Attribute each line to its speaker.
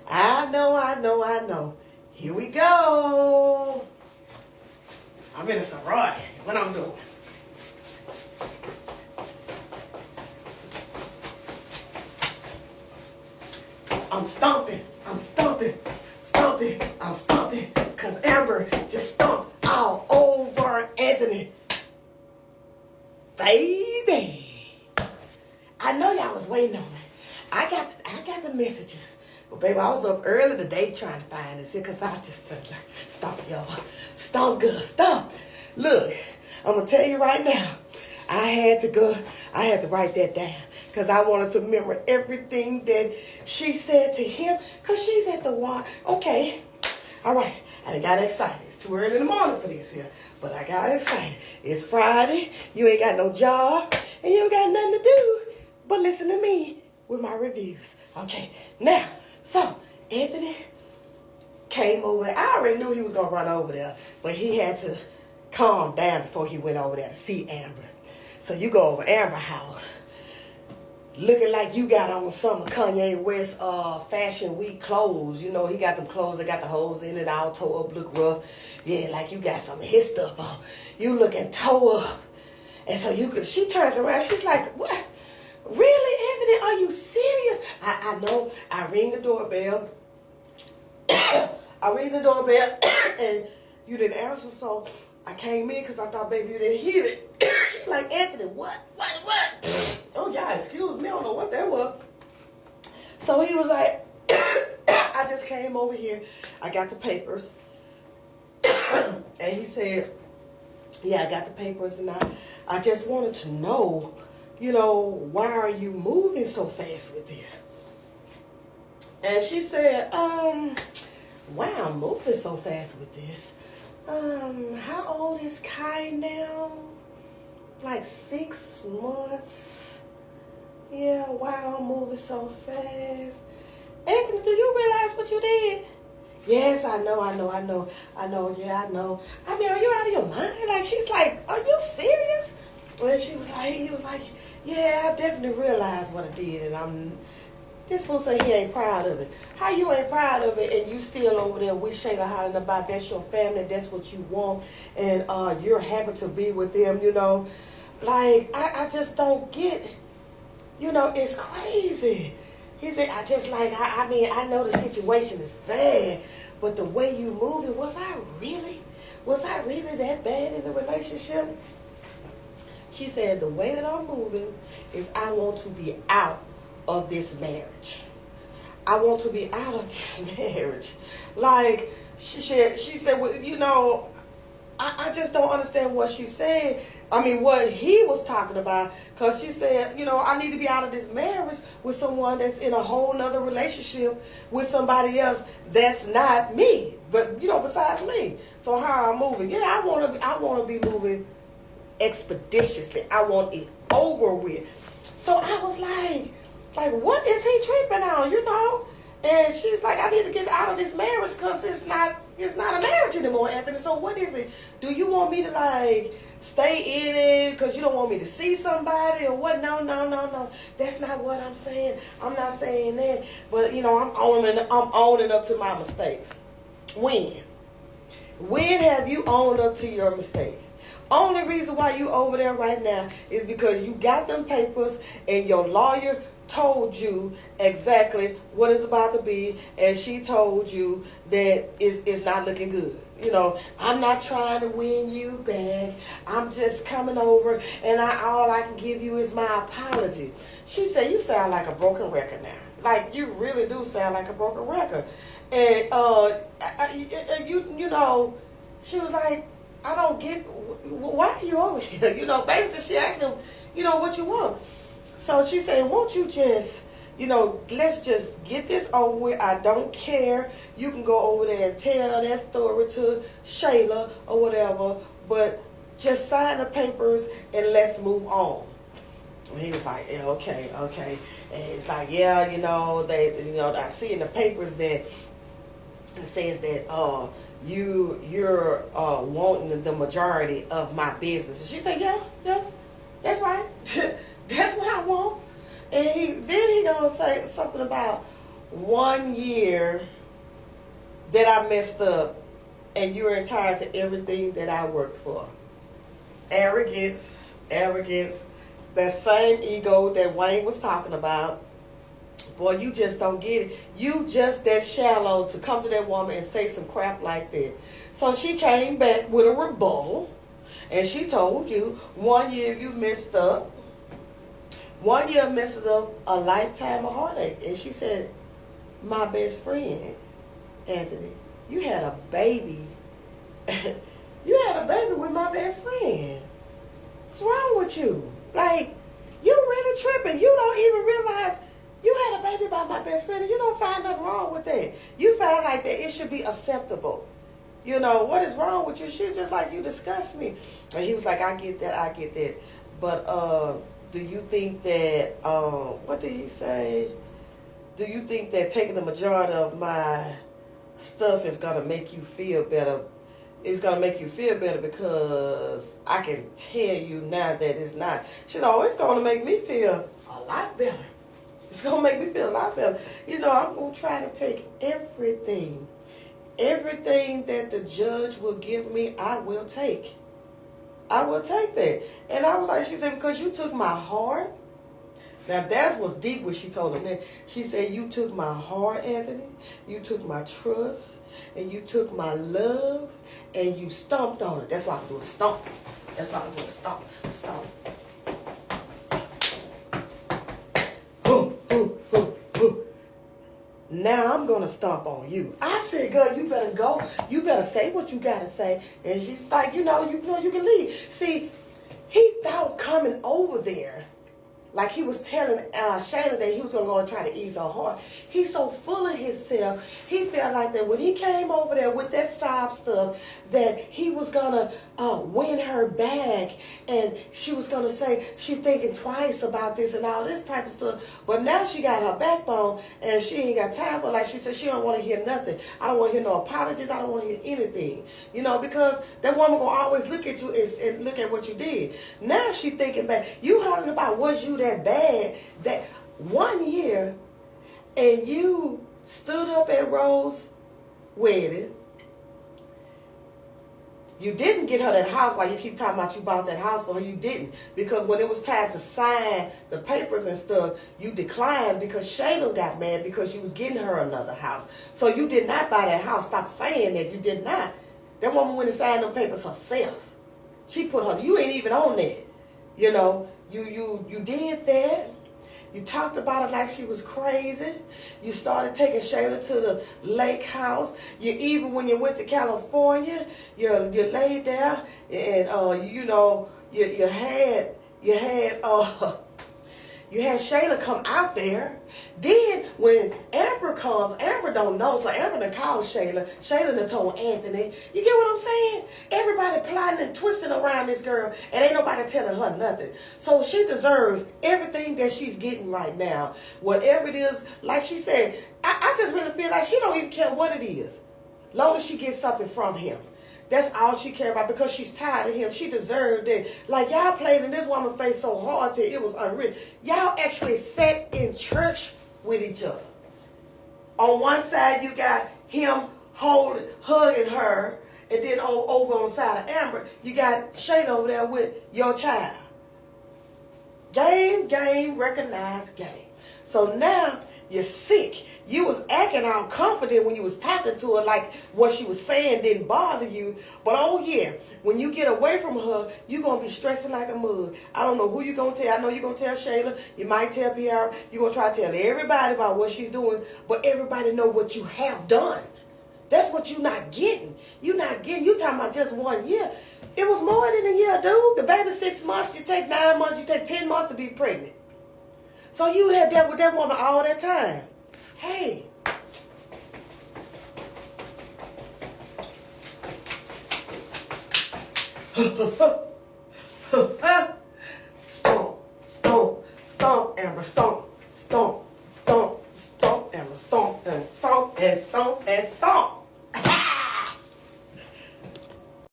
Speaker 1: I know. Here we go. I'm in a sorority. What I'm doing? I'm stomping. Because Amber just stomped all over Anthony. Baby. I know y'all was waiting on me. I got the messages. But baby, I was up early today trying to find this here because I just said, stop y'all. Stomp good, stomp. Look, I'm going to tell you right now, I had to write that down because I wanted to remember everything that she said to him because she's at the one. Okay, all right, I got excited. It's too early in the morning for this here, but I got excited. It's Friday, you ain't got no job, and you ain't got nothing to do but listen to me with my reviews. Okay, now, so Anthony came over there. I already knew he was going to run over there, but he had to calm down before he went over there to see Amber. So you go over Amber's house, looking like you got on some of Kanye West Fashion Week clothes. You know, he got them clothes that got the holes in it, all tore up, look rough. Yeah, like you got some of his stuff on. You looking tore up. And so she turns around, she's like, what? Really, Anthony, are you serious? I know. I ring the doorbell. And you didn't answer, so I came in because I thought, baby, you didn't hear it. She's like, Anthony, what? Oh, yeah, excuse me. I don't know what that was. So he was like, I just came over here. I got the papers. And he said, yeah, I got the papers. And I just wanted to know, you know, why are you moving so fast with this? And she said, why I'm moving so fast with this? How old is Kai now? Like 6 months. Yeah, why I'm moving so fast? Anthony, do you realize what you did? Yes, I know. Yeah, I know. I mean, are you out of your mind? Like, she's like, are you serious? And he was like, yeah, I definitely realized what I did, and this fool say he ain't proud of it. How you ain't proud of it and you still over there with Shayla hollering about that's your family, that's what you want, and you're happy to be with them, you know? Like, I just don't get, you know, it's crazy. He said, I mean, I know the situation is bad, but the way you moving, was I really that bad in the relationship? She said, the way that I'm moving is I want to be out of this marriage. I want to be out of this marriage. Like, she said, well, you know, I just don't understand what she said. I mean, what he was talking about. Because she said, you know, I need to be out of this marriage with someone that's in a whole nother relationship with somebody else that's not me. But, you know, besides me. So how I'm moving. Yeah, I want to be moving expeditiously. I want it over with. So I was like, what is he tripping on, you know? And she's like, I need to get out of this marriage because it's not a marriage anymore, Anthony. So what is it? Do you want me to, like, stay in it because you don't want me to see somebody or what? No. That's not what I'm saying. I'm not saying that. But, you know, I'm owning up to my mistakes. When have you owned up to your mistakes? Only reason why you over there right now is because you got them papers and your lawyer told you exactly what it's about to be, and she told you that it's not looking good. You know, I'm not trying to win you back. I'm just coming over, and all I can give you is my apology. She said, you sound like a broken record now. Like, you really do sound like a broken record. And, you know, she was like, I don't get, why are you over here? You know, basically she asked him, you know, what you want. So she said, won't you just, you know, let's just get this over with. I don't care. You can go over there and tell that story to Shayla or whatever, but just sign the papers and let's move on. And he was like, yeah, okay. And it's like, yeah, you know, I see in the papers that it says that you're wanting the majority of my business. And she said, yeah, that's right. That's what I want. And then he gonna say something about, 1 year that I messed up and you're entitled to everything that I worked for. Arrogance, that same ego that Wayne was talking about. Boy, you just don't get it. You just that shallow to come to that woman and say some crap like that. So she came back with a rebuttal, and she told you 1 year you messed up. 1 year messed up a lifetime of heartache. And she said, my best friend, Anthony, you had a baby. You had a baby with my best friend. What's wrong with you? Like, you really tripping. You don't even realize you had a baby by my best friend, and you don't find nothing wrong with that. You find like that it should be acceptable. You know, what is wrong with you? She's just like, you disgust me. And he was like, I get that. But do you think that, what did he say? Do you think that taking the majority of my stuff is going to make you feel better? It's going to make you feel better because I can tell you now that it's not. She's always going to make me feel a lot better. It's going to make me feel a lot better. You know, I'm going to try to take everything that the judge will give me, I will take. I will take that. And I was like, she said, because you took my heart. Now, that was deep what she told him. She said, you took my heart, Anthony. You took my trust. And you took my love. And you stomped on it. That's why I'm doing stomp. That's why I'm doing stomp. Stomp. Now I'm going to stomp on you. I said, girl, you better go. You better say what you got to say. And she's like, you can leave. See, he thought coming over there, like he was telling Shayla that he was going to go and try to ease her heart. He's so full of himself. He felt like that when he came over there with that sob stuff, that he was going to win her back. And she was going to say she thinking twice about this and all this type of stuff. But now she got her backbone and she ain't got time for it. Like she said, she don't want to hear nothing. I don't want to hear no apologies. I don't want to hear anything. You know, because that woman going to always look at you and look at what you did. Now she thinking back. You heard about was you that bad that 1 year and you stood up at Rose's wedding. You didn't get her that house while you keep talking about you bought that house for her. You didn't. Because when it was time to sign the papers and stuff, you declined because Shayla got mad because you was getting her another house. So you did not buy that house. Stop saying that. You did not. That woman went and signed them papers herself. She put her, you ain't even on that. You know, you did that. You talked about it like she was crazy. You started taking Shayla to the lake house. You even when you went to California, you laid there and you had Shayla come out there. Then when Amber comes, Amber don't know, so Amber done called Shayla. Shayla done told Anthony. You get what I'm saying? Everybody plotting and twisting around this girl, and ain't nobody telling her nothing. So she deserves everything that she's getting right now. Whatever it is, like she said, I just really feel like she don't even care what it is. Long as she gets something from him. That's all she cared about because she's tired of him. She deserved it. Like, y'all played in this woman's face so hard till it was unreal. Y'all actually sat in church with each other. On one side, you got him hugging her. And then over on the side of Amber, you got Shayla over there with your child. Game, recognized game. So now you're sick. You was acting all confident when you was talking to her like what she was saying didn't bother you. But oh yeah, when you get away from her, you're going to be stressing like a mug. I don't know who you're going to tell. I know you're going to tell Shayla. You might tell PR. You're going to try to tell everybody about what she's doing. But everybody know what you have done. That's what you're not getting. You're not getting. You talking about just 1 year. It was more than a year, dude. The baby's 6 months. You take 9 months. You take 10 months to be pregnant. So you had that with that woman all that time. Hey. Stomp, Amber, stomp, Amber, stomp, and stomp, and stomp, and